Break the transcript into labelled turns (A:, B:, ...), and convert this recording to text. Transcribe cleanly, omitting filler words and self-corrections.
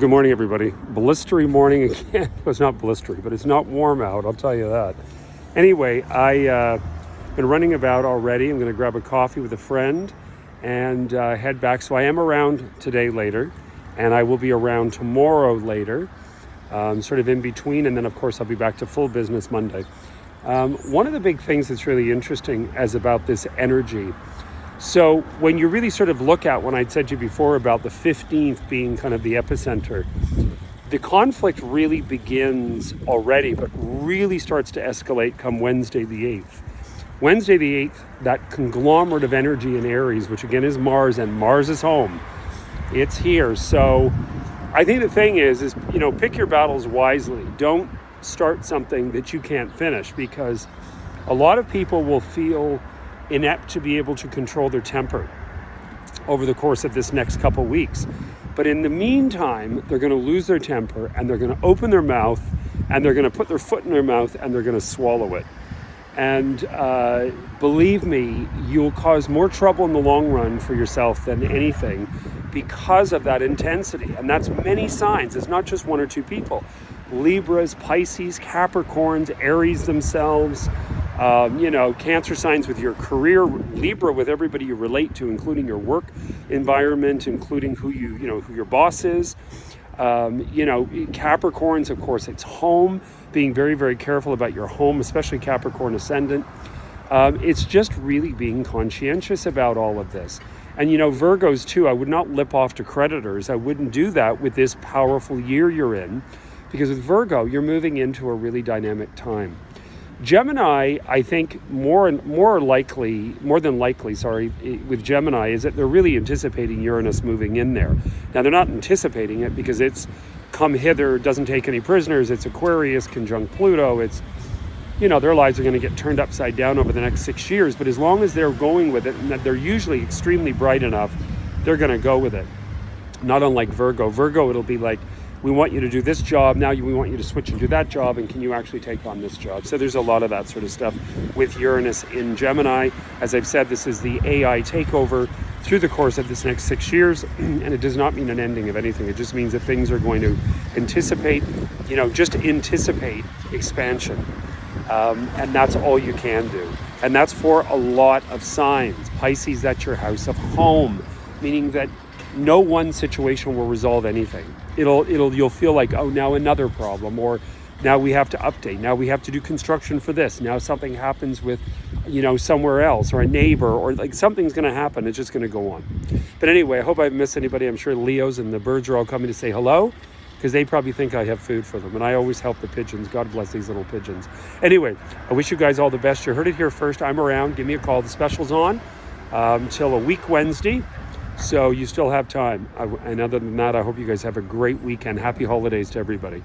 A: Good morning, everybody. Blistery morning again. Well, it's not blistery, but it's not warm out, I'll tell you that. Anyway, I've been running about already. I'm going to grab a coffee with a friend and head back. So I am around today later, and I will be around tomorrow later, sort of in between. And then, of course, I'll be back to full business Monday. One of the big things that's really interesting is about this energy. So when you really sort of look at, when I'd said to you before about the 15th being kind of the epicenter, the conflict really begins already, but really starts to escalate come Wednesday the 8th. Wednesday the 8th, that conglomerate of energy in Aries, which again is Mars, and Mars is home. It's here. So I think the thing is, pick your battles wisely. Don't start something that you can't finish, because a lot of people will feel inept to be able to control their temper over the course of this next couple weeks. But in the meantime, they're going to lose their temper, and they're going to open their mouth, and they're going to put their foot in their mouth, and they're going to swallow it. And believe me, you'll cause more trouble in the long run for yourself than anything because of that intensity. And that's many signs. It's not just one or two people. Libras, Pisces, Capricorns, Aries themselves, Cancer signs with your career, Libra with everybody you relate to, including your work environment, including who your boss is. Capricorns, of course, it's home, being very, very careful about your home, especially Capricorn ascendant. It's just really being conscientious about all of this. And, Virgos too, I would not lip off to creditors. I wouldn't do that with this powerful year you're in, because with Virgo, you're moving into a really dynamic time. Gemini, I think more than likely, with Gemini, is that they're really anticipating Uranus moving in there. Now, they're not anticipating it because it's come hither, doesn't take any prisoners. It's Aquarius conjunct Pluto. It's, their lives are going to get turned upside down over the next 6 years. But as long as they're going with it, and that they're usually extremely bright enough, they're going to go with it. Not unlike Virgo. Virgo, it'll be like, we want you to do this job, now we want you to switch and do that job, and can you actually take on this job? So there's a lot of that sort of stuff with Uranus in Gemini. As I've said, this is the AI takeover through the course of this next 6 years, and it does not mean an ending of anything. It just means that things are going to anticipate expansion. And that's all you can do. And that's for a lot of signs. Pisces, that's your house of home, meaning that no one situation will resolve anything. You'll feel like, oh, now another problem, or now we have to update, now we have to do construction for this, now something happens with, somewhere else, or a neighbor, or like something's going to happen. It's just going to go on. But anyway, I hope I haven't missed anybody. I'm sure Leos and the birds are all coming to say hello, because they probably think I have food for them, and I always help the pigeons. God bless these little pigeons. Anyway, I wish you guys all the best. You heard it here first. I'm around. Give me a call. The special's on till a week Wednesday. So you still have time. And other than that, I hope you guys have a great weekend. Happy holidays to everybody.